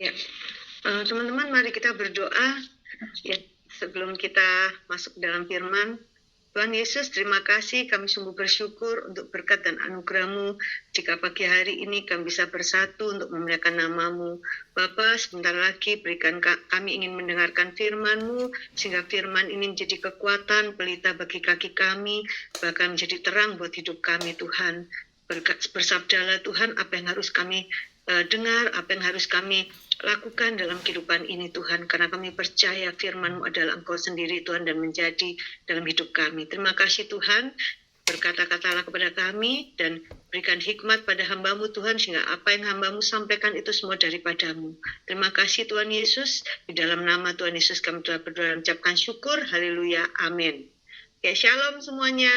Ya, teman-teman, mari kita berdoa. Ya, sebelum kita masuk dalam firman, Tuhan Yesus, terima kasih. Kami sungguh bersyukur untuk berkat dan anugerah-Mu. Jika pagi hari ini kami bisa bersatu untuk memuliakan nama-Mu. Bapa, sebentar lagi berikan kami ingin mendengarkan firman-Mu, sehingga firman ini menjadi kekuatan, pelita bagi kaki kami, bahkan menjadi terang buat hidup kami, Tuhan. Bersabdalah Tuhan, apa yang harus kami dengar, apa yang harus kami lakukan dalam kehidupan ini Tuhan, karena kami percaya firman-Mu adalah Engkau sendiri Tuhan dan menjadi dalam hidup kami. Terima kasih Tuhan, berkata-katalah kepada kami dan berikan hikmat pada hamba-Mu Tuhan, sehingga apa yang hamba-Mu sampaikan itu semua daripada-Mu. Terima kasih Tuhan Yesus, di dalam nama Tuhan Yesus kami telah berdoa dan mengucapkan syukur, haleluya, amin. Ya, shalom semuanya.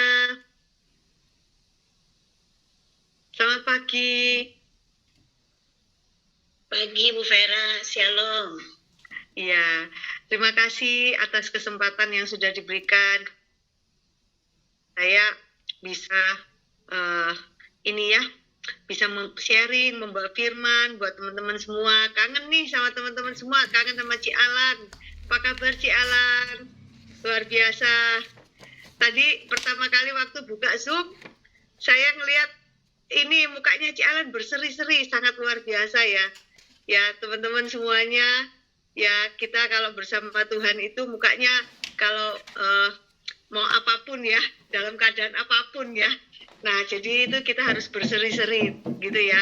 Selamat pagi. Pagi Bu Vera, shalom. Ya, terima kasih atas kesempatan yang sudah diberikan. Saya bisa bisa sharing, membawa firman buat teman-teman semua. Kangen nih sama teman-teman semua, kangen sama Ci Alan. Apa kabar Ci Alan? Luar biasa. Tadi pertama kali waktu buka Zoom, saya ngelihat ini mukanya Ci Alan berseri-seri, sangat luar biasa ya. Ya, teman-teman semuanya, ya kita kalau bersama Tuhan itu mukanya kalau mau apapun ya, dalam keadaan apapun ya. Nah, jadi itu kita harus berseri-seri gitu ya.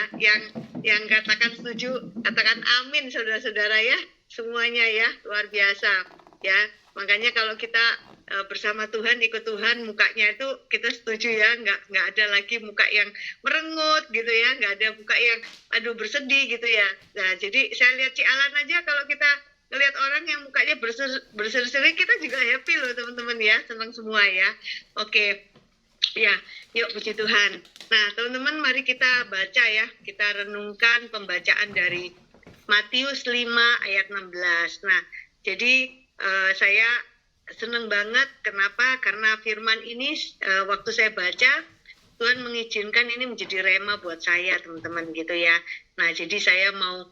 Yang katakan setuju, katakan amin saudara-saudara ya. Semuanya ya, luar biasa ya. Makanya kalau kita bersama Tuhan, ikut Tuhan, mukanya itu kita setuju ya, nggak ada lagi muka yang merengut gitu ya, nggak ada muka yang aduh bersedih gitu ya. Nah, jadi saya lihat Ci Alan aja, kalau kita ngelihat orang yang mukanya berseri-seri, kita juga happy loh teman-teman ya, senang semua ya. Oke, ya, yuk puji Tuhan. Nah, teman-teman, mari kita baca ya, kita renungkan pembacaan dari Matius 5 ayat 16. Nah, jadi saya senang banget. Kenapa? Karena firman ini waktu saya baca, Tuhan mengizinkan ini menjadi rema buat saya, teman-teman gitu ya. Nah, jadi saya mau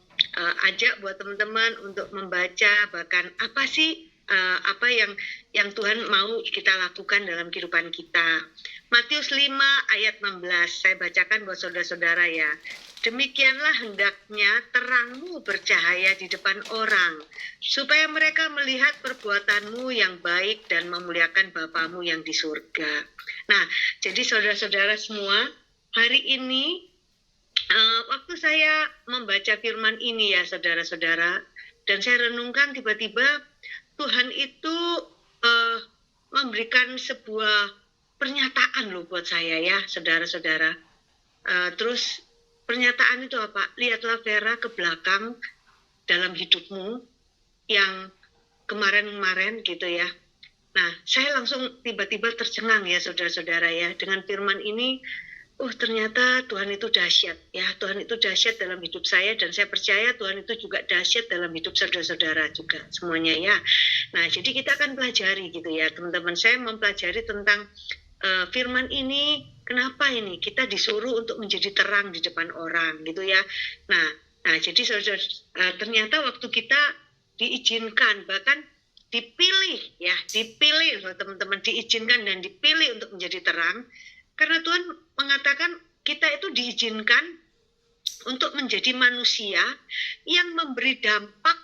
ajak buat teman-teman untuk membaca, bahkan apa sih apa yang Tuhan mau kita lakukan dalam kehidupan kita. Matius 5 ayat 16, saya bacakan buat saudara-saudara ya. Demikianlah hendaknya terangmu bercahaya di depan orang, supaya mereka melihat perbuatanmu yang baik dan memuliakan Bapamu yang di surga. Nah, jadi saudara-saudara semua, hari ini waktu saya membaca firman ini ya saudara-saudara, dan saya renungkan, tiba-tiba Tuhan itu memberikan sebuah pernyataan loh buat saya ya saudara-saudara. Terus pernyataan itu apa? Lihatlah Vera ke belakang dalam hidupmu yang kemarin-kemarin gitu ya. Nah, saya langsung tiba-tiba tercengang ya saudara-saudara ya, dengan firman ini. Ternyata Tuhan itu dahsyat ya. Tuhan itu dahsyat dalam hidup saya, dan saya percaya Tuhan itu juga dahsyat dalam hidup saudara-saudara juga semuanya ya. Nah, jadi kita akan pelajari gitu ya teman-teman. Saya mempelajari tentang firman ini. Kenapa ini kita disuruh untuk menjadi terang di depan orang gitu ya. Nah jadi saudara, ternyata waktu kita diizinkan, bahkan dipilih ya, dipilih loh teman-teman, diizinkan dan dipilih untuk menjadi terang. Karena Tuhan mengatakan kita itu diizinkan untuk menjadi manusia yang memberi dampak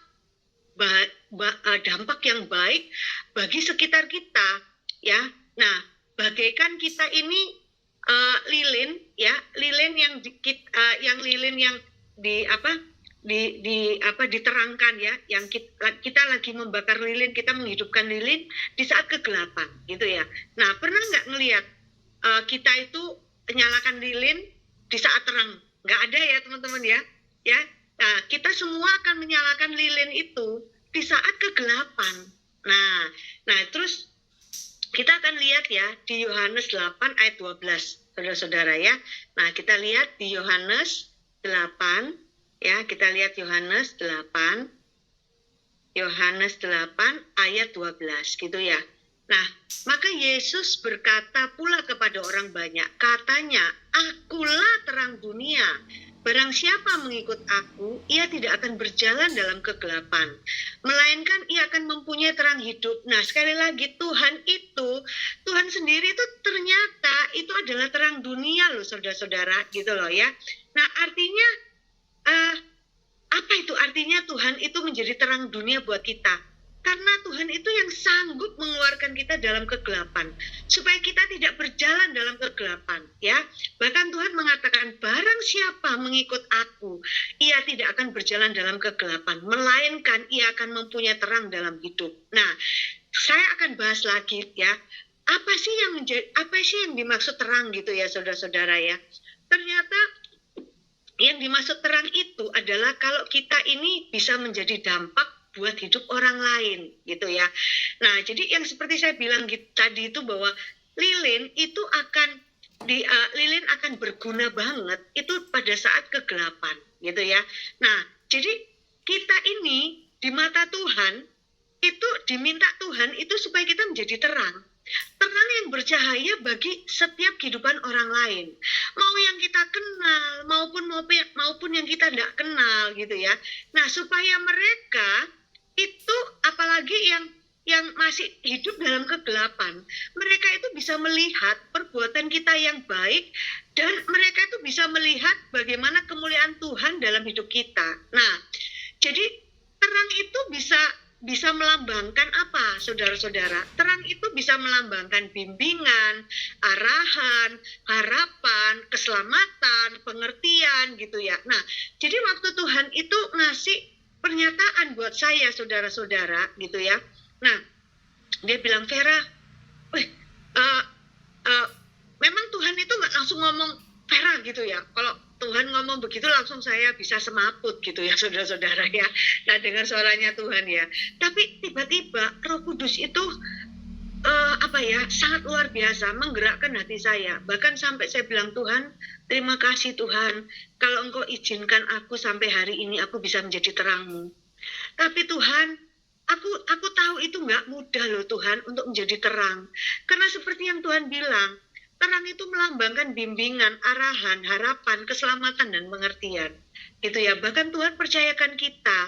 yang baik bagi sekitar kita ya. Nah, bagaikan kita ini lilin ya, lilin yang diterangkan ya, yang kita lagi membakar lilin, kita menghidupkan lilin di saat kegelapan gitu ya. Nah, pernah nggak ngelihat kita itu nyalakan lilin di saat terang? Nggak ada ya teman-teman ya. Nah, kita semua akan menyalakan lilin itu di saat kegelapan. Nah terus kita akan lihat ya di Yohanes 8 ayat 12, saudara-saudara ya. Nah, kita lihat di Yohanes 8 ya, kita lihat Yohanes 8 ayat 12 gitu ya. Nah, maka Yesus berkata pula kepada orang banyak, katanya, akulah terang dunia. Barang siapa mengikut aku, ia tidak akan berjalan dalam kegelapan, melainkan ia akan mempunyai terang hidup. Nah, sekali lagi Tuhan sendiri itu ternyata itu adalah terang dunia loh, saudara-saudara, gitu loh ya. Nah, artinya apa itu artinya Tuhan itu menjadi terang dunia buat kita? Karena Tuhan itu yang sanggup mengeluarkan kita dalam kegelapan, supaya kita tidak berjalan dalam kegelapan, ya. Bahkan Tuhan mengatakan, barang siapa mengikut aku, ia tidak akan berjalan dalam kegelapan, melainkan ia akan mempunyai terang dalam hidup. Nah, saya akan bahas lagi ya, apa sih yang dimaksud terang gitu ya, saudara-saudara ya. Ternyata yang dimaksud terang itu adalah kalau kita ini bisa menjadi dampak buat hidup orang lain gitu ya. Nah, jadi yang seperti saya bilang tadi itu bahwa lilin itu lilin akan berguna banget itu pada saat kegelapan gitu ya. Nah, jadi kita ini di mata Tuhan itu diminta Tuhan itu supaya kita menjadi terang. Terang yang bercahaya bagi setiap kehidupan orang lain. Mau yang kita kenal maupun yang kita tidak kenal gitu ya. Nah, supaya mereka itu apalagi yang masih hidup dalam kegelapan, mereka itu bisa melihat perbuatan kita yang baik dan mereka itu bisa melihat bagaimana kemuliaan Tuhan dalam hidup kita. Nah, jadi terang itu bisa melambangkan apa, saudara-saudara? Terang itu bisa melambangkan bimbingan, arahan, harapan, keselamatan, pengertian gitu ya. Nah, jadi waktu Tuhan itu ngasih pernyataan buat saya, saudara-saudara, gitu ya. Nah, dia bilang, Vera, memang Tuhan itu nggak langsung ngomong Vera gitu ya. Kalau Tuhan ngomong begitu langsung saya bisa semaput gitu ya, saudara-saudara ya. Nah, dengar suaranya Tuhan ya. Tapi tiba-tiba Roh Kudus itu sangat luar biasa menggerakkan hati saya. Bahkan sampai saya bilang, Tuhan, terima kasih Tuhan, kalau Engkau izinkan aku sampai hari ini aku bisa menjadi terang-Mu. Tapi Tuhan, aku tahu itu nggak mudah loh Tuhan untuk menjadi terang. Karena seperti yang Tuhan bilang, terang itu melambangkan bimbingan, arahan, harapan, keselamatan dan pengertian. Gitu ya. Bahkan Tuhan percayakan kita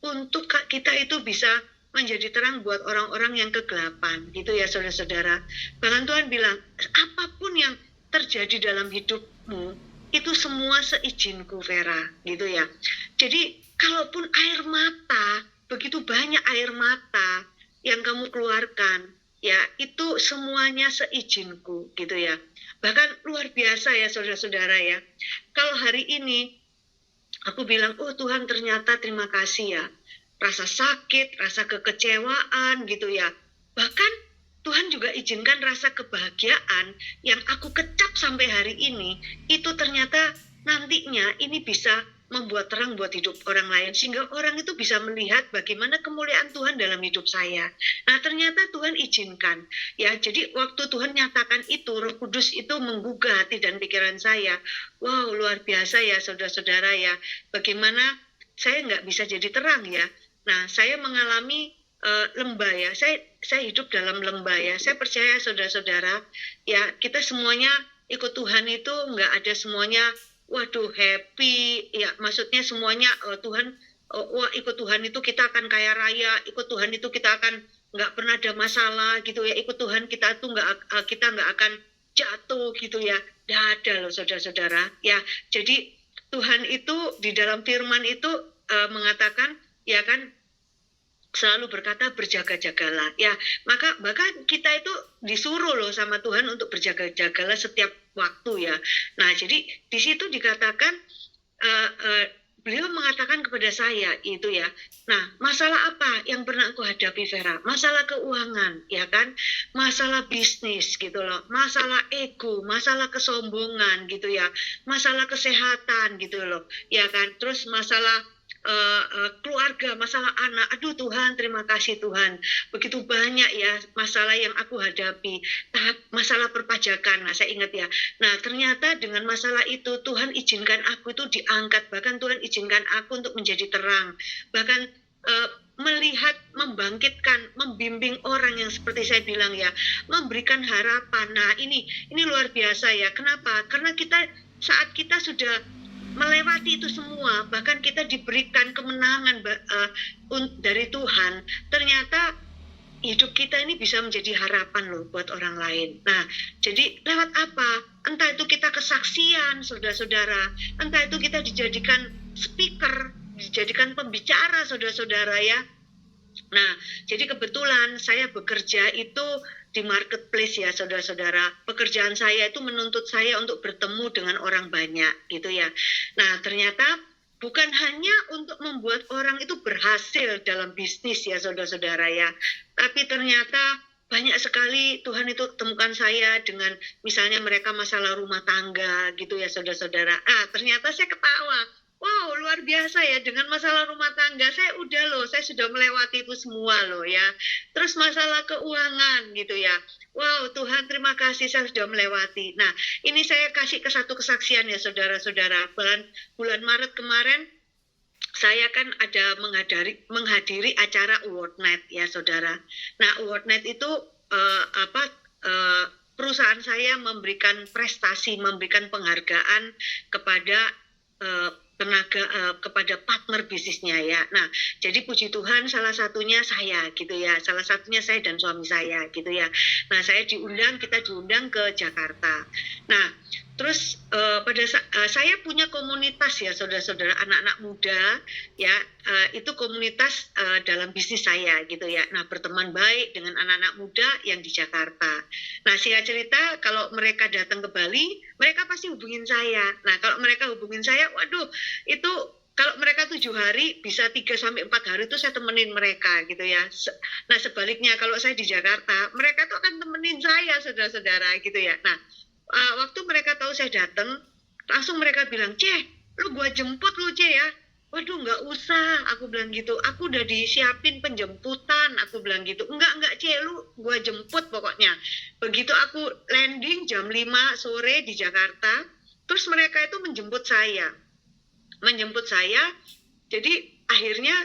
untuk kita itu bisa menjadi terang buat orang-orang yang kegelapan, gitu ya saudara-saudara. Bahkan Tuhan bilang, apapun yang terjadi dalam hidupmu, itu semua seizinku, Vera, gitu ya. Jadi, kalaupun air mata, begitu banyak air mata yang kamu keluarkan, ya, itu semuanya seizinku, gitu ya. Bahkan luar biasa ya, saudara-saudara ya. Kalau hari ini, aku bilang, oh Tuhan ternyata terima kasih ya. Rasa sakit, rasa kekecewaan gitu ya. Bahkan Tuhan juga izinkan rasa kebahagiaan yang aku kecap sampai hari ini, itu ternyata nantinya ini bisa membuat terang buat hidup orang lain. Sehingga orang itu bisa melihat bagaimana kemuliaan Tuhan dalam hidup saya. Nah, ternyata Tuhan izinkan. Ya, jadi waktu Tuhan nyatakan itu, Roh Kudus itu menggugah hati dan pikiran saya. Wow, luar biasa ya saudara-saudara ya. Bagaimana saya nggak bisa jadi terang ya. Nah, saya mengalami lembah ya. Saya hidup dalam lembah ya. Saya percaya saudara-saudara, ya kita semuanya ikut Tuhan itu nggak ada semuanya, waduh happy. Ya, maksudnya semuanya Tuhan, ikut Tuhan itu kita akan kaya raya. Ikut Tuhan itu kita akan nggak pernah ada masalah gitu ya. Ikut Tuhan kita tuh kita nggak akan jatuh gitu ya. Nggak ada loh saudara-saudara. Ya, jadi Tuhan itu di dalam firman itu mengatakan, ya kan, selalu berkata berjaga-jagalah ya. Maka bahkan kita itu disuruh loh sama Tuhan untuk berjaga-jagalah setiap waktu ya. Nah, jadi di situ dikatakan beliau mengatakan kepada saya itu ya. Nah, masalah apa yang pernah aku hadapi, Vera? Masalah keuangan, ya kan? Masalah bisnis gitu loh. Masalah ego, masalah kesombongan gitu ya. Masalah kesehatan gitu loh. Ya kan? Terus masalah keluarga, masalah anak. Aduh Tuhan, terima kasih Tuhan. Begitu banyak ya masalah yang aku hadapi. Masalah perpajakan, nah, saya ingat ya. Nah, ternyata dengan masalah itu Tuhan izinkan aku itu diangkat. Bahkan Tuhan izinkan aku untuk menjadi terang. Bahkan melihat, membangkitkan, membimbing orang yang seperti saya bilang ya, memberikan harapan. Nah, ini luar biasa ya. Kenapa? Karena saat kita sudah melewati itu semua, bahkan kita diberikan kemenangan dari Tuhan, ternyata hidup kita ini bisa menjadi harapan loh buat orang lain. Nah, jadi lewat apa? Entah itu kita kesaksian, saudara-saudara, entah itu kita dijadikan speaker, dijadikan pembicara, saudara-saudara ya. Nah, jadi kebetulan saya bekerja itu di marketplace ya, saudara-saudara. Pekerjaan saya itu menuntut saya untuk bertemu dengan orang banyak, gitu ya. Nah, ternyata bukan hanya untuk membuat orang itu berhasil dalam bisnis ya, saudara-saudara ya. Tapi ternyata banyak sekali Tuhan itu temukan saya dengan misalnya mereka masalah rumah tangga gitu ya, saudara-saudara. Ternyata saya ketawa. Wow, luar biasa ya, dengan masalah rumah tangga saya sudah melewati itu semua loh ya. Terus masalah keuangan gitu ya. Wow, Tuhan terima kasih saya sudah melewati. Nah, ini saya kasih ke satu kesaksian ya, saudara-saudara. Bulan Maret kemarin saya kan ada menghadiri acara Award Night ya, saudara. Nah, Award Night itu perusahaan saya memberikan prestasi, memberikan penghargaan kepada kepada partner bisnisnya ya. Nah, jadi puji Tuhan salah satunya saya gitu ya. Salah satunya saya dan suami saya gitu ya. Nah, kita diundang ke Jakarta. Nah, terus saya punya komunitas ya, saudara-saudara, anak-anak muda ya, itu komunitas dalam bisnis saya gitu ya. Nah, berteman baik dengan anak-anak muda yang di Jakarta. Nah, singkat cerita, kalau mereka datang ke Bali, mereka pasti hubungin saya. Nah, kalau mereka hubungin saya, waduh, itu kalau mereka 7 hari, bisa 3-4 hari itu saya temenin mereka gitu ya. Nah, sebaliknya kalau saya di Jakarta, mereka tuh akan temenin saya, saudara-saudara gitu ya. Nah, waktu mereka tahu saya datang, langsung mereka bilang, lu gua jemput lu ya. Waduh, nggak usah, aku bilang gitu. Aku udah disiapin penjemputan, aku bilang gitu. Enggak, lu gua jemput pokoknya. Begitu aku landing jam 5 sore di Jakarta, terus mereka itu menjemput saya. Jadi akhirnya,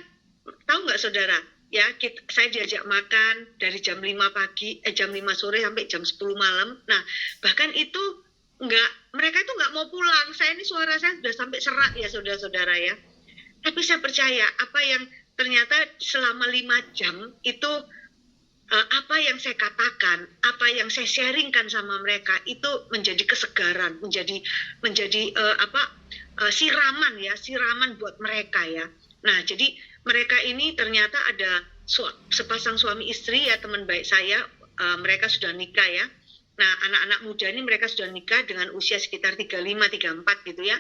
tahu nggak saudara, ya saya diajak makan dari jam 5 sore sampai jam 10 malam. Nah, bahkan itu mereka itu nggak mau pulang. Saya ini suara saya sudah sampai serak ya, saudara-saudara ya. Tapi saya percaya apa yang ternyata selama 5 jam itu, apa yang saya katakan, apa yang saya sharingkan sama mereka itu menjadi kesegaran, menjadi siraman buat mereka ya. Nah, jadi mereka ini ternyata ada sepasang suami istri ya, teman baik saya, mereka sudah nikah ya. Nah, anak-anak muda ini mereka sudah nikah dengan usia sekitar 35-34 gitu ya.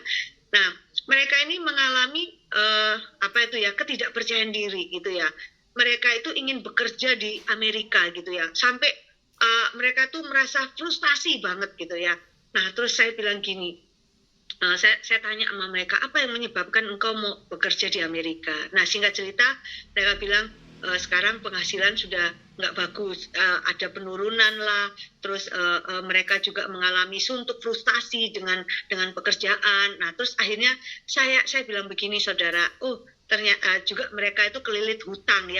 Nah, mereka ini mengalami ketidakpercayaan diri gitu ya. Mereka itu ingin bekerja di Amerika gitu ya. Sampai mereka tuh merasa frustasi banget gitu ya. Nah, terus saya bilang gini, saya tanya sama mereka, apa yang menyebabkan engkau mau bekerja di Amerika? Nah, singkat cerita, mereka bilang, sekarang penghasilan sudah nggak bagus, ada penurunan lah, terus mereka juga mengalami suntuk frustasi dengan pekerjaan. Nah, terus akhirnya saya bilang begini, saudara, ternyata juga mereka itu kelilit hutang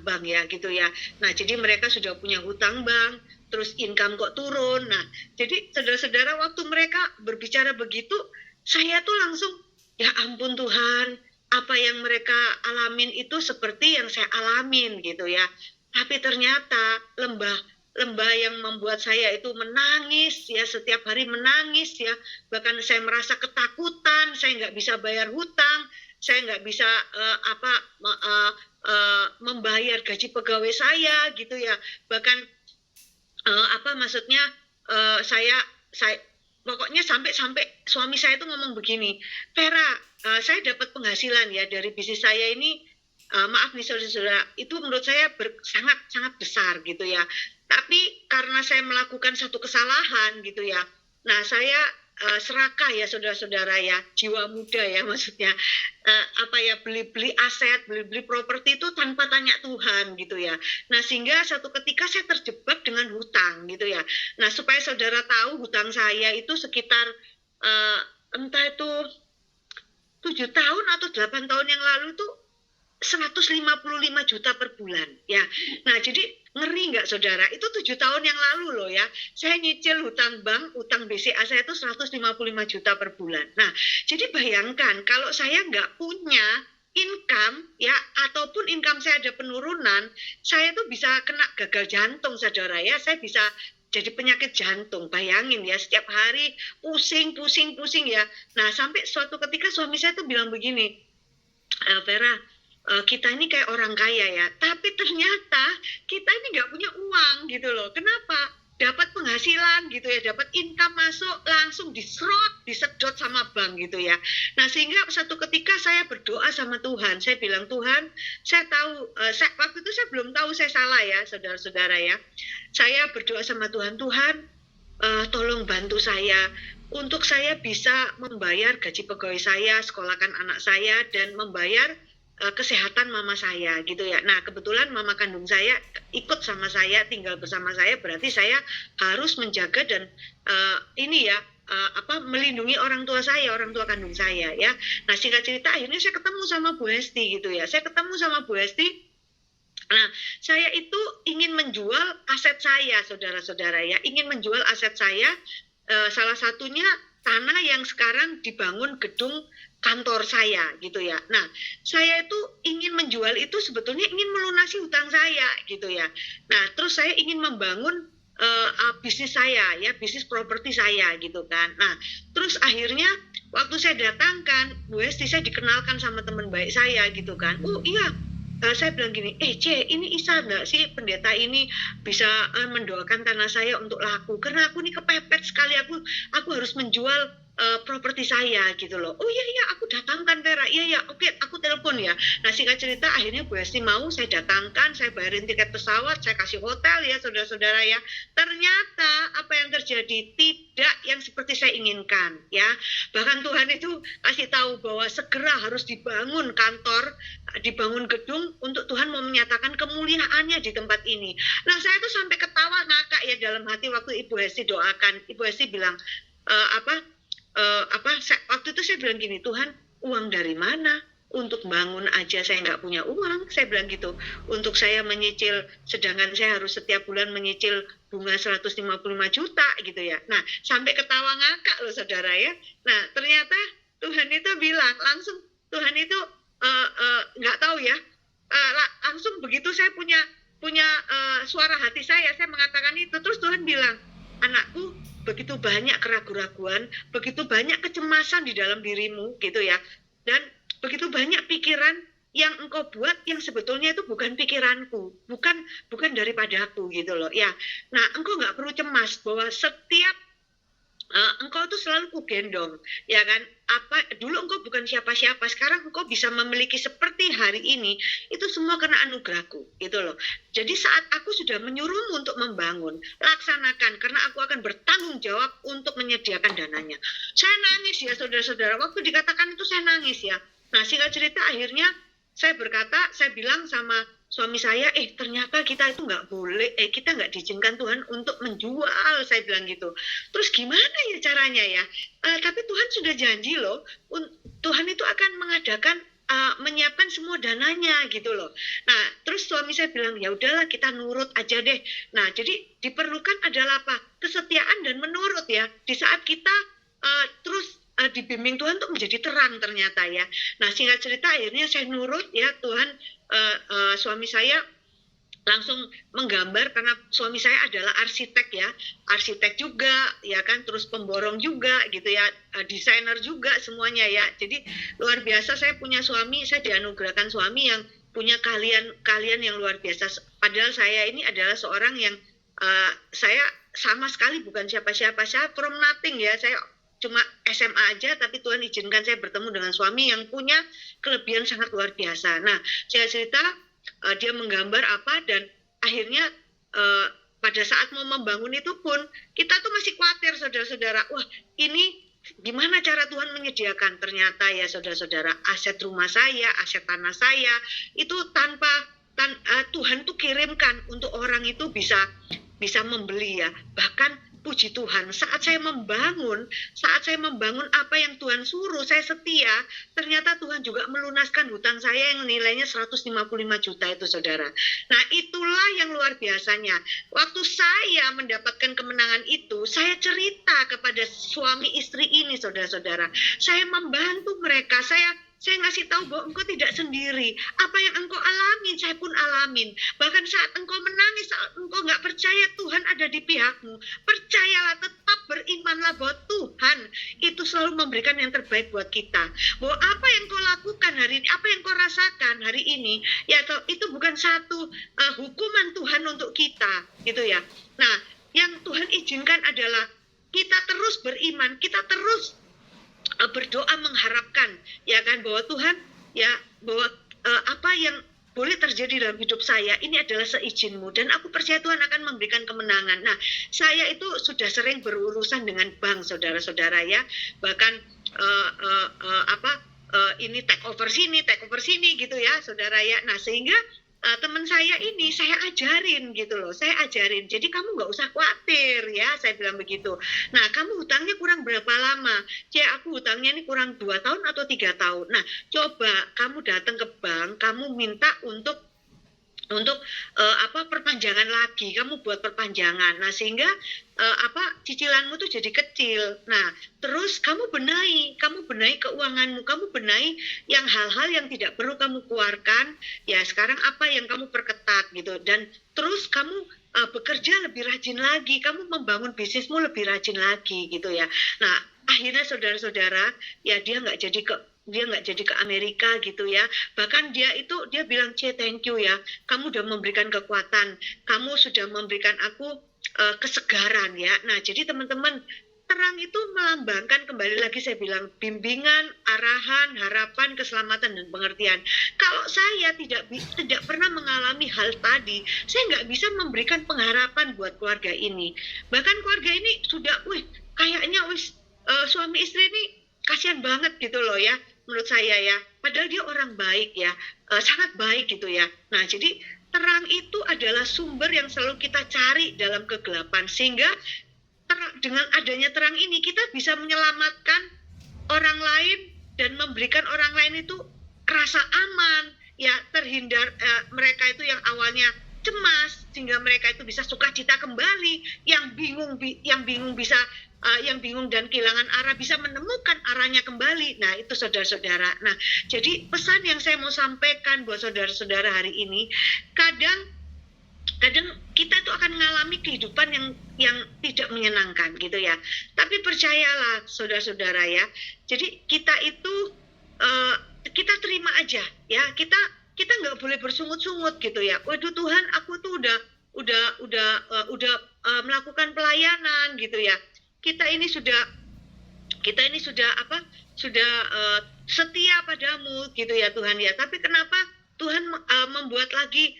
bank ya gitu ya. Nah, jadi mereka sudah punya hutang bank, terus income kok turun. Nah, jadi saudara-saudara, waktu mereka berbicara begitu, saya tuh langsung, ya ampun Tuhan, apa yang mereka alamin itu seperti yang saya alamin gitu ya. Tapi ternyata lembah yang membuat saya itu menangis ya, setiap hari menangis ya. Bahkan saya merasa ketakutan, saya nggak bisa bayar hutang, saya nggak bisa membayar gaji pegawai saya gitu ya. Bahkan saya pokoknya sampai suami saya itu ngomong begini, Vera, saya dapat penghasilan ya dari bisnis saya ini, maaf nih saudara-saudara, itu menurut saya sangat besar gitu ya. Tapi karena saya melakukan satu kesalahan gitu ya, nah saya serakah ya saudara-saudara ya, jiwa muda ya maksudnya, beli aset, beli properti itu tanpa tanya Tuhan gitu ya. Nah, sehingga satu ketika saya terjebak dengan hutang gitu ya. Nah, supaya saudara tahu, hutang saya itu sekitar entah itu 7 tahun atau 8 tahun yang lalu itu 155 juta per bulan ya. Nah, jadi ngeri nggak saudara? Itu 7 tahun yang lalu loh ya. Saya nyicil hutang bank, hutang BCA saya itu 155 juta per bulan. Nah, jadi bayangkan kalau saya nggak punya income ya, ataupun income saya ada penurunan, saya tuh bisa kena gagal jantung saudara ya. Saya bisa jadi penyakit jantung. Bayangin ya, setiap hari pusing ya. Nah, sampai suatu ketika suami saya tuh bilang begini, Vera, kita ini kayak orang kaya ya, tapi ternyata kita ini nggak punya uang gitu loh. Kenapa? Dapat penghasilan gitu ya, dapat income masuk langsung disedot sama bank gitu ya. Nah, sehingga satu ketika saya berdoa sama Tuhan, saya bilang, Tuhan, saya tahu, waktu itu saya belum tahu saya salah ya, saudara-saudara ya. Saya berdoa sama Tuhan, Tuhan, tolong bantu saya untuk saya bisa membayar gaji pegawai saya, sekolahkan anak saya, dan membayar kesehatan mama saya gitu ya. Nah, kebetulan mama kandung saya ikut sama saya, tinggal bersama saya, berarti saya harus menjaga dan melindungi orang tua saya, orang tua kandung saya ya. Nah, singkat cerita akhirnya saya ketemu sama Bu Hesti gitu ya. Saya ketemu sama Bu Hesti. Nah, saya itu ingin menjual aset saya, saudara-saudara ya. Ingin menjual aset saya, salah satunya tanah yang sekarang dibangun gedung kantor saya gitu ya. Nah, saya itu ingin menjual itu sebetulnya ingin melunasi hutang saya gitu ya. Nah, terus saya ingin membangun bisnis saya ya, bisnis properti saya gitu kan. Nah, terus akhirnya waktu saya datangkan, Bu Hesti, saya dikenalkan sama teman baik saya gitu kan. Oh iya, saya bilang gini, C, ini bisa nggak sih pendeta ini bisa mendoakan tanah saya untuk laku? Karena aku ini kepepet sekali, aku harus menjual properti saya gitu loh. Oh iya, aku datangkan Vera. Iya, oke, aku telepon ya. Nah, singkat cerita akhirnya Bu Hesti mau, saya datangkan, saya bayarin tiket pesawat, saya kasih hotel ya, saudara-saudara ya. Ternyata apa yang terjadi tidak yang seperti saya inginkan ya. Bahkan Tuhan itu kasih tahu bahwa segera harus dibangun kantor, dibangun gedung untuk Tuhan mau menyatakan kemuliaannya di tempat ini. Nah, saya tuh sampai ketawa ngakak ya dalam hati waktu Ibu Hesti doakan. Ibu Hesti bilang waktu itu saya bilang gini, Tuhan, uang dari mana? Untuk bangun aja saya nggak punya uang, saya bilang gitu. Untuk saya menyicil, sedangkan saya harus setiap bulan menyicil bunga 155 juta gitu ya. Nah, sampai ketawa ngakak loh saudara ya. Nah, ternyata Tuhan itu bilang, langsung Tuhan itu nggak tahu ya, langsung begitu saya punya suara hati saya mengatakan itu. Terus Tuhan bilang, anakku, begitu banyak keraguan-raguan, begitu banyak kecemasan di dalam dirimu gitu ya, dan begitu banyak pikiran yang engkau buat yang sebetulnya itu bukan pikiranku, bukan daripadaku gitu loh ya. Nah, engkau nggak perlu cemas bahwa setiap engkau tuh selalu kugendong, ya kan? Dulu engkau bukan siapa-siapa, sekarang engkau bisa memiliki seperti hari ini, itu semua karena anugerahku, gitu loh. Jadi saat aku sudah menyuruhmu untuk membangun, laksanakan, karena aku akan bertanggung jawab untuk menyediakan dananya. Saya nangis ya, saudara-saudara. Waktu dikatakan itu saya nangis ya. Nah, singkat cerita akhirnya saya bilang sama suami saya, ternyata kita itu nggak boleh, kita nggak diizinkan Tuhan untuk menjual, saya bilang gitu. Terus gimana ya caranya ya? Tapi Tuhan sudah janji loh, Tuhan itu akan mengadakan, menyiapkan semua dananya gitu loh. Nah, terus suami saya bilang, ya udahlah kita nurut aja deh. Nah, jadi diperlukan adalah apa? Kesetiaan dan menurut ya. Di saat kita terus dibimbing Tuhan untuk menjadi terang ternyata ya. Nah, singkat cerita akhirnya saya nurut ya, Tuhan, suami saya langsung menggambar karena suami saya adalah arsitek juga ya kan, terus pemborong juga gitu ya, desainer juga semuanya ya. Jadi luar biasa saya punya suami, saya dianugerahkan suami yang punya kalian yang luar biasa. Padahal saya ini adalah seorang yang saya sama sekali bukan siapa-siapa, saya from nothing ya, saya cuma SMA aja, tapi Tuhan izinkan saya bertemu dengan suami yang punya kelebihan sangat luar biasa. Nah, saya cerita, dia menggambar dan akhirnya pada saat mau membangun itu pun, kita tuh masih khawatir, saudara-saudara, wah ini gimana cara Tuhan menyediakan? Ternyata ya saudara-saudara, aset rumah saya, aset tanah saya, itu Tuhan tuh kirimkan untuk orang itu bisa membeli ya. Bahkan puji Tuhan, saat saya membangun apa yang Tuhan suruh, saya setia, ternyata Tuhan juga melunaskan hutang saya yang nilainya 155 juta itu, saudara. Nah, itulah yang luar biasanya. Waktu saya mendapatkan kemenangan itu, saya cerita kepada suami istri ini, saudara-saudara. Saya membantu mereka, saya ngasih tahu bahwa engkau tidak sendiri. Apa yang engkau alamin, saya pun alamin. Bahkan saat engkau menangis, saat engkau nggak percaya Tuhan ada di pihakmu, percayalah, tetap berimanlah bahwa Tuhan itu selalu memberikan yang terbaik buat kita. Bahwa apa yang kau lakukan hari ini, apa yang kau rasakan hari ini, ya itu bukan satu hukuman Tuhan untuk kita, gitu ya. Nah, yang Tuhan izinkan adalah kita terus beriman, kita terus berdoa mengharapkan, ya kan, bahwa Tuhan, ya, bahwa apa yang boleh terjadi dalam hidup saya ini adalah seizin-Mu, dan aku percaya Tuhan akan memberikan kemenangan. Nah, saya itu sudah sering berurusan dengan bank, saudara-saudara, ya, bahkan ini take over sini gitu ya, saudara, ya. Nah, sehingga teman saya ini saya ajarin gitu loh, jadi kamu nggak usah khawatir ya, saya bilang begitu. Nah, kamu hutangnya kurang berapa lama? Aku hutangnya ini kurang 2 tahun atau 3 tahun. Nah, coba kamu datang ke bank, kamu minta untuk perpanjangan lagi, kamu buat perpanjangan. Nah, sehingga cicilanmu tuh jadi kecil. Nah, terus kamu benahi keuanganmu, kamu benahi yang hal-hal yang tidak perlu kamu keluarkan. Ya, sekarang apa yang kamu perketat gitu, dan terus kamu bekerja lebih rajin lagi, kamu membangun bisnismu lebih rajin lagi gitu ya. Nah, akhirnya saudara-saudara, ya dia nggak jadi ke Amerika gitu ya. Bahkan dia bilang, thank you ya, kamu udah memberikan kekuatan, kamu sudah memberikan aku kesegaran ya. Nah, jadi teman-teman, terang itu melambangkan, kembali lagi saya bilang, bimbingan, arahan, harapan, keselamatan, dan pengertian. Kalau saya tidak pernah mengalami hal tadi, saya nggak bisa memberikan pengharapan buat keluarga ini. Bahkan keluarga ini sudah, kayaknya suami istri ini kasihan banget gitu loh ya, menurut saya ya. Padahal dia orang baik ya, sangat baik gitu ya. Nah, jadi terang itu adalah sumber yang selalu kita cari dalam kegelapan, sehingga dengan adanya terang ini kita bisa menyelamatkan orang lain dan memberikan orang lain itu rasa aman ya, terhindar mereka itu yang awalnya cemas, sehingga mereka itu bisa sukacita kembali, yang bingung dan kehilangan arah bisa menemukan arahnya kembali. Nah, itu saudara-saudara. Nah, jadi pesan yang saya mau sampaikan buat saudara-saudara hari ini, kadang kita itu akan mengalami kehidupan yang tidak menyenangkan gitu ya. Tapi percayalah saudara-saudara ya. Jadi kita itu kita terima aja ya. Kita nggak boleh bersungut-sungut gitu ya. Waduh Tuhan, aku tuh udah melakukan pelayanan gitu ya. Kita ini sudah setia padamu gitu ya Tuhan ya. Tapi kenapa Tuhan membuat lagi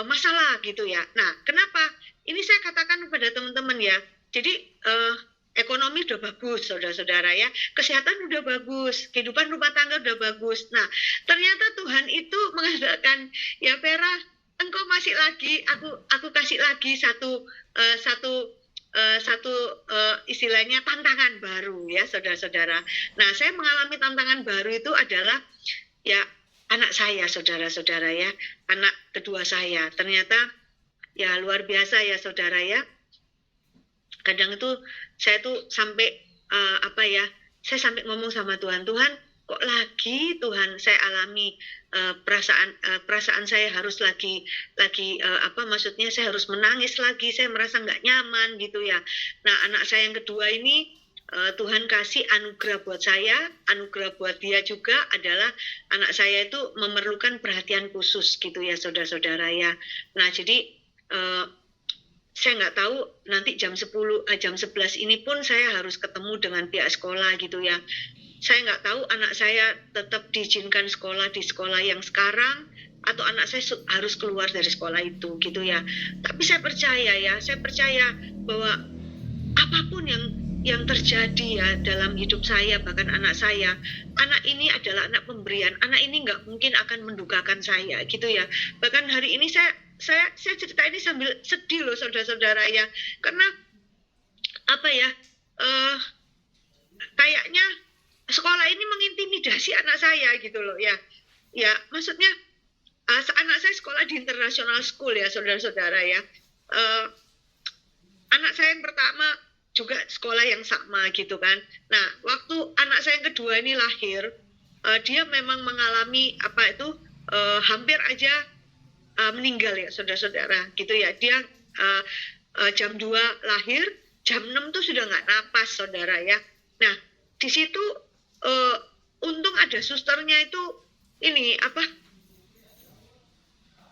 masalah gitu ya. Nah, kenapa? Ini saya katakan kepada teman-teman ya. Jadi ekonomi udah bagus, saudara-saudara ya. Kesehatan udah bagus, kehidupan rumah tangga udah bagus. Nah, ternyata Tuhan itu mengatakan, ya Vera, engkau masih lagi, aku kasih lagi satu istilahnya tantangan baru ya, saudara-saudara. Nah, saya mengalami tantangan baru itu adalah ya anak saya, saudara-saudara ya, anak kedua saya. Ternyata ya luar biasa ya saudara ya. Kadang itu saya tuh sampai saya sampai ngomong sama Tuhan, kok lagi Tuhan saya alami perasaan saya harus maksudnya saya harus menangis lagi, saya merasa nggak nyaman gitu ya. Nah, anak saya yang kedua ini Tuhan kasih anugerah buat saya, anugerah buat dia juga adalah anak saya itu memerlukan perhatian khusus gitu ya saudara-saudara ya. Nah, jadi saya nggak tahu nanti jam 11 ini pun saya harus ketemu dengan pihak sekolah gitu ya. Saya nggak tahu anak saya tetap diizinkan sekolah di sekolah yang sekarang atau anak saya harus keluar dari sekolah itu gitu ya. Tapi saya percaya bahwa apapun yang terjadi ya dalam hidup saya, bahkan anak saya, anak ini adalah anak pemberian, anak ini nggak mungkin akan mendukakan saya gitu ya. Bahkan hari ini saya cerita ini sambil sedih loh saudara-saudara ya, karena apa ya, kayaknya sekolah ini mengintimidasi anak saya gitu loh ya. Ya, maksudnya anak saya sekolah di international school ya, saudara-saudara ya. Anak saya yang pertama juga sekolah yang sama gitu kan. Nah, waktu anak saya yang kedua ini lahir, dia memang mengalami apa itu hampir aja meninggal ya, saudara-saudara gitu ya. Dia jam 2 lahir, jam 6 tuh sudah nggak napas, saudara ya. Nah, di situ untung ada susternya itu ini apa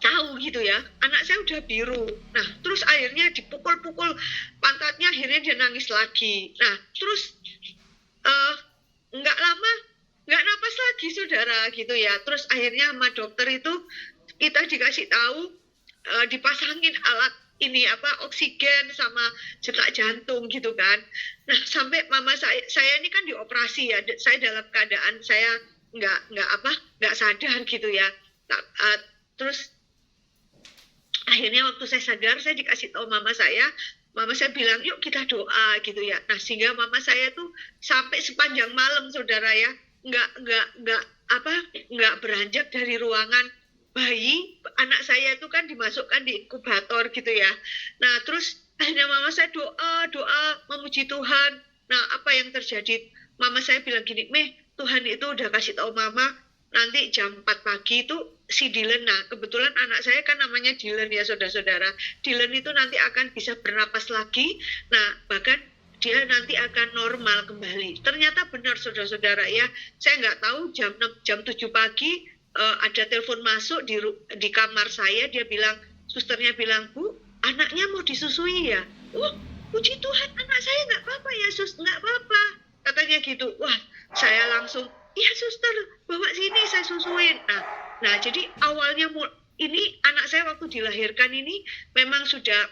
tahu gitu ya, anak saya udah biru. Nah, terus akhirnya dipukul-pukul pantatnya, akhirnya dia nangis lagi. Nah, terus nggak lama nggak napas lagi, saudara gitu ya. Terus akhirnya sama dokter itu kita dikasih tahu dipasangin alat ini apa oksigen sama detak jantung gitu kan. Nah, sampai mama saya ini kan dioperasi ya, saya dalam keadaan saya nggak sadar gitu ya. Terus akhirnya waktu saya sadar, saya dikasih tahu mama saya bilang yuk kita doa gitu ya. Nah, sehingga mama saya tuh sampai sepanjang malam, saudara ya, nggak beranjak dari ruangan bayi. Anak saya itu kan dimasukkan di inkubator gitu ya. Nah, terus akhirnya mama saya doa memuji Tuhan. Nah, apa yang terjadi? Mama saya bilang gini, Meh, Tuhan itu udah kasih tahu mama nanti jam 4 pagi itu si Dylan. Nah, kebetulan anak saya kan namanya Dylan ya, saudara-saudara. Dylan itu nanti akan bisa bernapas lagi. Nah, bahkan dia nanti akan normal kembali. Ternyata benar, saudara-saudara ya. Saya nggak tahu jam 7 pagi ada telepon masuk di kamar saya. Dia bilang, susternya bilang, Bu, anaknya mau disusui ya? Oh, puji Tuhan, anak saya nggak apa-apa ya, sus, nggak apa-apa. Katanya gitu. Wah, saya langsung, iya suster, bawa sini saya susuin. Nah, jadi awalnya ini anak saya waktu dilahirkan ini memang sudah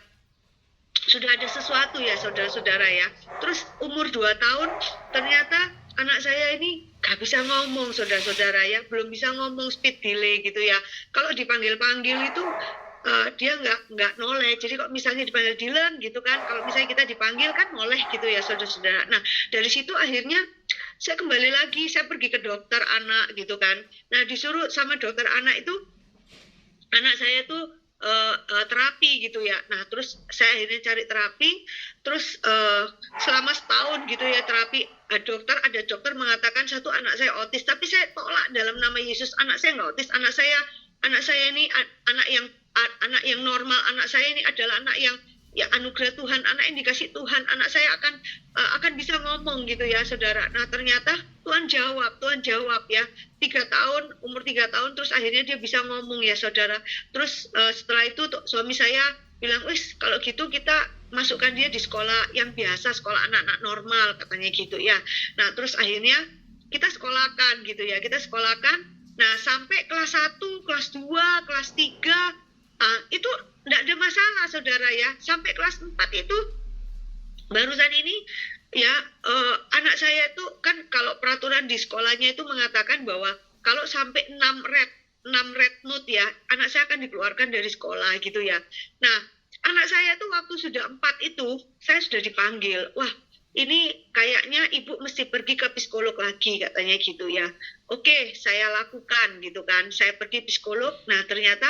ada sesuatu ya, saudara-saudara ya. Terus umur 2 tahun ternyata anak saya ini gak bisa ngomong, saudara-saudara ya, belum bisa ngomong, speed delay gitu ya. Kalau dipanggil-panggil itu dia nggak noleh. Jadi kalau misalnya dipanggil Dylan gitu kan, kalau misalnya kita dipanggil kan noleh gitu ya, saudara-saudara. Nah, dari situ akhirnya saya kembali lagi, saya pergi ke dokter anak gitu kan. Nah, disuruh sama dokter anak itu, anak saya tuh terapi gitu ya. Nah, terus saya akhirnya cari terapi, terus selama setahun gitu ya terapi. Ada dokter mengatakan satu anak saya otis, tapi saya tolak dalam nama Yesus, anak saya nggak otis. Anak saya ini anak yang normal. Anak saya ini adalah anak yang ya anugerah Tuhan, anak yang dikasih Tuhan. Anak saya akan bisa ngomong gitu ya, saudara. Nah, ternyata Tuhan jawab ya. Umur 3 tahun terus akhirnya dia bisa ngomong ya, saudara. Terus setelah itu suami saya bilang, wis kalau gitu kita masukkan dia di sekolah yang biasa, sekolah anak-anak normal katanya gitu ya. Nah, terus akhirnya kita sekolahkan gitu ya, Nah, sampai kelas 1, kelas 2, kelas 3 itu enggak ada masalah, saudara ya. Sampai kelas 4 itu barusan ini ya, anak saya itu kan kalau peraturan di sekolahnya itu mengatakan bahwa kalau sampai 6 red note ya, anak saya akan dikeluarkan dari sekolah gitu ya. Nah, anak saya tuh waktu sudah 4 itu, saya sudah dipanggil. Wah, ini kayaknya ibu mesti pergi ke psikolog lagi katanya gitu ya. Oke, saya lakukan gitu kan. Saya pergi psikolog. Nah, ternyata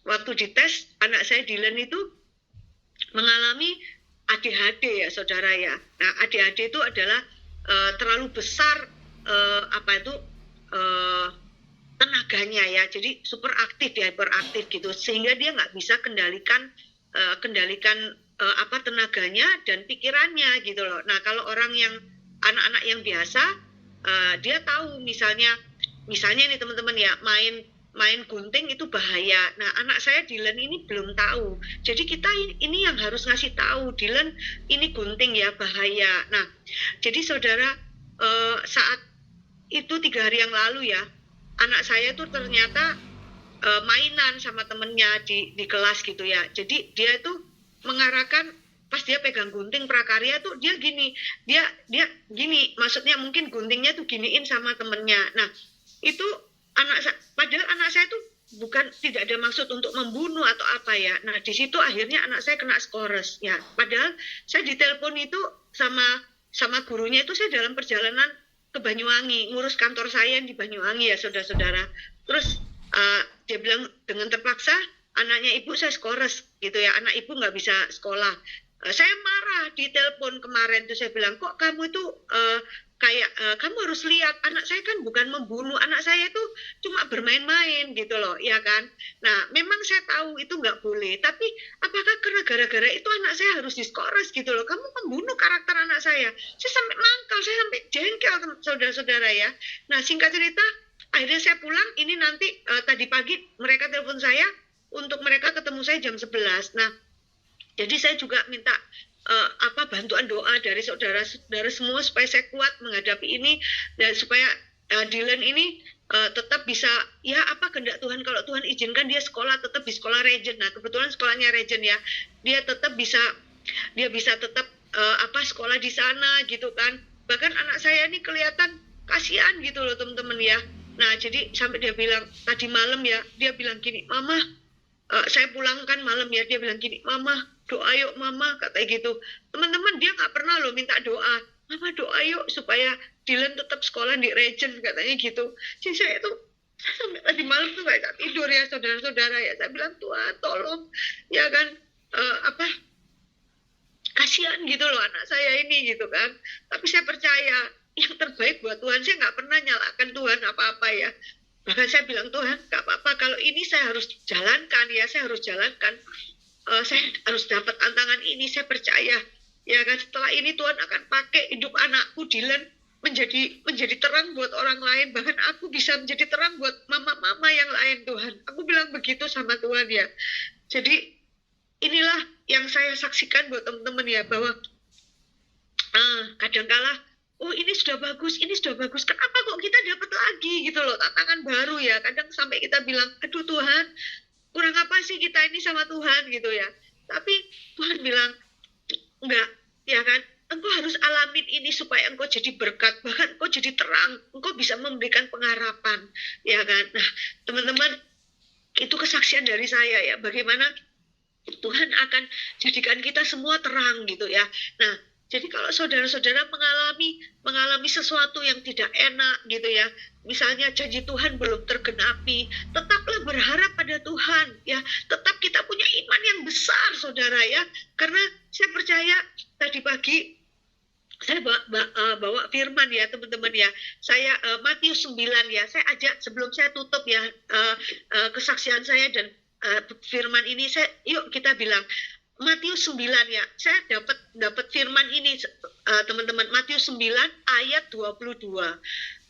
waktu dites anak saya Dylan itu mengalami ADHD ya, saudara ya. Nah, ADHD itu adalah terlalu besar tenaganya ya. Jadi super aktif ya, hiperaktif gitu. Sehingga dia nggak bisa kendalikan tenaganya dan pikirannya gitu loh. Nah, kalau anak-anak yang biasa, dia tahu misalnya nih teman-teman ya, main gunting itu bahaya. Nah, anak saya Dylan ini belum tahu. Jadi kita ini yang harus ngasih tahu, Dylan ini gunting ya, bahaya. Nah, jadi saudara, saat itu 3 hari yang lalu ya, anak saya tuh ternyata mainan sama temennya di kelas gitu ya. Jadi dia itu mengarahkan, pas dia pegang gunting prakarya tuh dia gini, maksudnya mungkin guntingnya tuh giniin sama temennya. Nah, itu padahal anak saya tuh bukan, tidak ada maksud untuk membunuh atau apa ya. Nah di situ akhirnya anak saya kena skores ya. Padahal saya ditelepon itu sama gurunya itu, saya dalam perjalanan ke Banyuwangi ngurus kantor saya yang di Banyuwangi ya saudara-saudara. Terus dia bilang dengan terpaksa, anaknya ibu saya skores gitu ya, anak ibu nggak bisa sekolah. Saya marah di telepon kemarin tuh, saya bilang kok kamu itu kamu harus lihat, anak saya kan bukan membunuh, anak saya itu cuma bermain-main gitu loh, ya kan. Nah memang saya tahu itu nggak boleh, tapi apakah karena gara-gara itu anak saya harus diskores gitu loh, kamu membunuh karakter anak saya sampai mangkal, saya sampai jengkel saudara-saudara ya. Nah singkat cerita akhirnya saya pulang, ini nanti tadi pagi mereka telepon saya untuk mereka ketemu saya jam 11. Nah jadi saya juga minta bantuan doa dari saudara-saudara semua supaya saya kuat menghadapi ini, dan supaya Dylan ini tetap bisa ya kehendak Tuhan, kalau Tuhan izinkan dia sekolah tetap di sekolah Regent. Nah kebetulan sekolahnya Regent ya, dia bisa tetap sekolah di sana gitu kan. Bahkan anak saya ini kelihatan kasihan gitu loh teman-teman ya. Nah jadi sampai dia bilang tadi malam ya, dia bilang gini, mama, saya pulangkan malam ya, dia bilang gini, mama doa yuk mama, katanya gitu. Teman-teman, dia nggak pernah loh minta doa, mama doa yuk supaya Dylan tetap sekolah di Regent, katanya gitu. Jadi saya sampai tadi malam tuh nggak bisa tidur ya saudara-saudara ya. Saya bilang Tuhan tolong ya kan, kasihan gitu loh anak saya ini gitu kan. Tapi saya percaya yang terbaik buat Tuhan, saya nggak pernah nyalakan Tuhan apa-apa ya. Bahkan saya bilang Tuhan nggak apa-apa, kalau ini saya harus jalankan ya, saya harus jalankan. Saya harus dapat tantangan ini, saya percaya ya kan, setelah ini Tuhan akan pakai hidup anakku Dylan menjadi terang buat orang lain, bahkan aku bisa menjadi terang buat mama-mama yang lain Tuhan. Aku bilang begitu sama Tuhan ya. Jadi inilah yang saya saksikan buat teman-teman ya, bahwa kadangkala ini sudah bagus, kenapa kok kita dapat lagi gitu loh, tantangan baru ya. Kadang sampai kita bilang, aduh Tuhan, kurang apa sih kita ini sama Tuhan gitu ya. Tapi Tuhan bilang, enggak, ya kan, engkau harus alamin ini supaya engkau jadi berkat, bahkan engkau jadi terang, engkau bisa memberikan pengharapan, ya kan. Nah teman-teman, itu kesaksian dari saya ya, bagaimana Tuhan akan jadikan kita semua terang gitu ya. Nah jadi kalau saudara-saudara mengalami sesuatu yang tidak enak gitu ya, misalnya janji Tuhan belum tergenapi, tetaplah berharap pada Tuhan ya. Tetap kita punya iman yang besar saudara ya, karena saya percaya tadi pagi saya bawa firman ya teman-teman ya. Saya Matius 9 ya, saya ajak sebelum saya tutup ya kesaksian saya dan firman ini, yuk kita bilang Matius 9 ya, saya dapat firman ini teman-teman, Matius 9 ayat 22.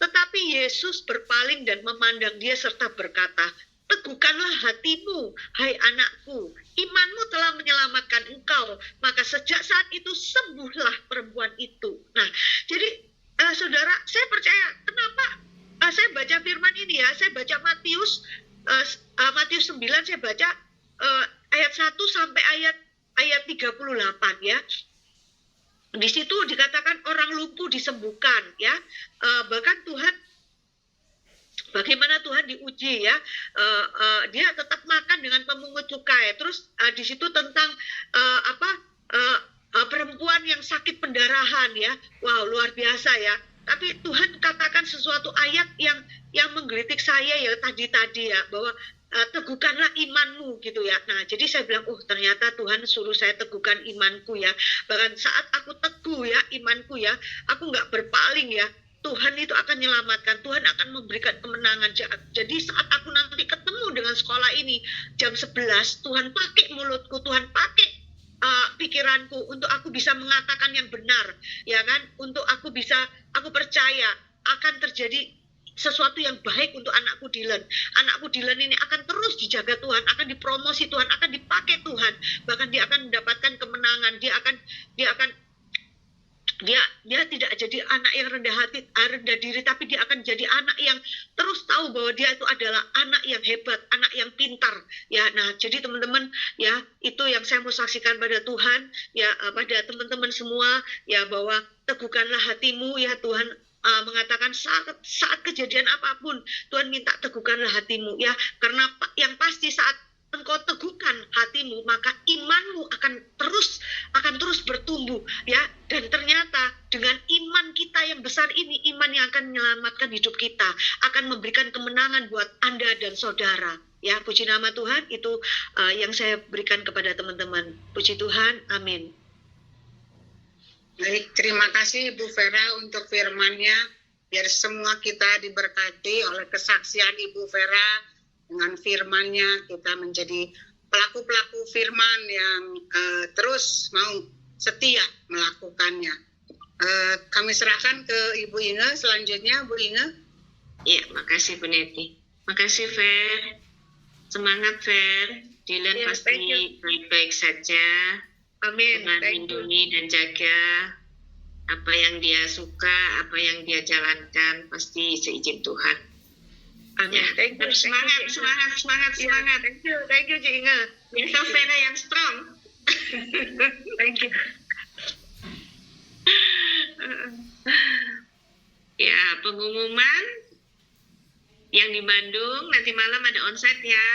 Tetapi Yesus berpaling dan memandang dia serta berkata, teguhkanlah hatimu, hai anakku, imanmu telah menyelamatkan engkau. Maka sejak saat itu sembuhlah perempuan itu. Nah, jadi saudara, saya percaya, kenapa saya baca firman ini ya, saya baca Matius 9, saya baca ayat 1 sampai ayat 38 ya. Di situ dikatakan orang lumpuh disembuhkan ya. Bahkan Tuhan, bagaimana Tuhan diuji ya. Dia tetap makan dengan pemungut cukai. Terus di situ tentang perempuan yang sakit pendarahan ya. Wow, luar biasa ya. Tapi Tuhan katakan sesuatu ayat yang menggelitik saya ya tadi ya, bahwa teguhkanlah imanmu gitu ya. Nah jadi saya bilang, ternyata Tuhan suruh saya teguhkan imanku ya. Bahkan saat aku teguh ya imanku ya, aku nggak berpaling ya, Tuhan itu akan menyelamatkan, Tuhan akan memberikan kemenangan. Jadi saat aku nanti ketemu dengan sekolah ini jam 11, Tuhan pakai mulutku, Tuhan pakai pikiranku untuk aku bisa mengatakan yang benar ya kan, untuk aku percaya akan terjadi sesuatu yang baik untuk anakku Dylan. Anakku Dylan ini akan terus dijaga Tuhan, akan dipromosi Tuhan, akan dipakai Tuhan, bahkan dia akan mendapatkan kemenangan. Dia tidak jadi anak yang rendah diri, tapi dia akan jadi anak yang terus tahu bahwa dia itu adalah anak yang hebat, anak yang pintar ya. Nah jadi teman-teman ya, itu yang saya mau saksikan pada Tuhan ya, pada teman-teman semua ya, bahwa teguhkanlah hatimu ya, Tuhan mengatakan saat kejadian apapun, Tuhan minta teguhkanlah hatimu ya, karena yang pasti saat engkau teguhkan hatimu, maka imanmu akan terus bertumbuh ya. Dan ternyata dengan iman kita yang besar ini, iman yang akan menyelamatkan hidup kita, akan memberikan kemenangan buat Anda dan saudara ya. Puji nama Tuhan. Itu yang saya berikan kepada teman-teman. Puji Tuhan, amin. Baik, terima kasih Ibu Vera untuk firman-Nya. Biar semua kita diberkati oleh kesaksian Ibu Vera. Dengan firman-Nya kita menjadi pelaku-pelaku firman yang terus mau setia melakukannya. Kami serahkan ke Ibu Inge selanjutnya. Bu Inge. Ya, makasih Bu Neti. Makasih Fer. Semangat Fer. Dylan pasti baik-baik saja. Amin. Tuhan lindungi dan jaga apa yang dia suka, apa yang dia jalankan, pasti seizin Tuhan. Amin. Ya, semangat. Thank you Cik Inge. Itu Vera yang strong. Thank you. Ya, pengumuman yang di Bandung nanti malam ada onsite ya.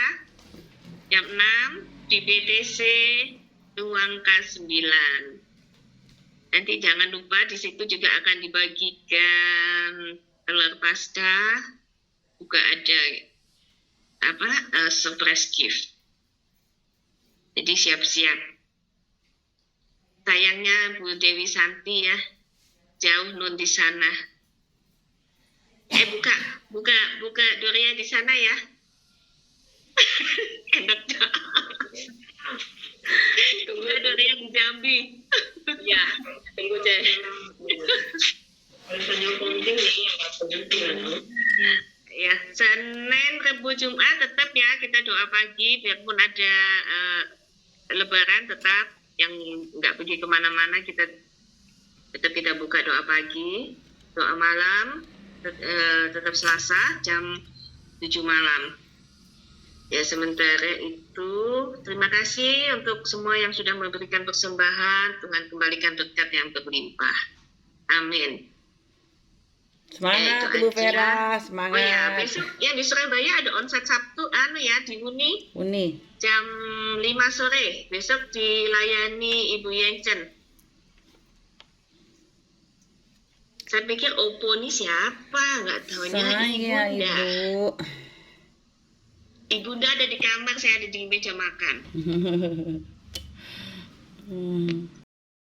Jam 6 di BTC Ruang K9. Nanti jangan lupa di situ juga akan dibagikan telur pasta. Juga ada surprise gift. Jadi siap-siap. Sayangnya Bu Dewi Santi ya, jauh nun di sana. Buka Doria di sana ya. Enak dong. Tunggu Doria di Jambi. Ya, tunggu deh. Ya, Senin, Rabu, Jumat tetap ya kita doa pagi, biarpun ada Lebaran tetap yang nggak pergi kemana-mana, kita buka doa pagi, doa malam tetap Selasa jam 7 malam. Ya, sementara itu terima kasih untuk semua yang sudah memberikan persembahan. Tuhan kembalikan berkat yang berlimpah. Amin. Semangat Ibu Vera, semangat. Oh ya, besok ya di Surabaya ada onsite Sabtu di Uni. Jam 5 sore. Besok dilayani Ibu Yencen. Saya pikir Oppo ini siapa? Nggak tahunya Ibunda. Ibu. Ibunda ada di kamar, saya ada di meja makan.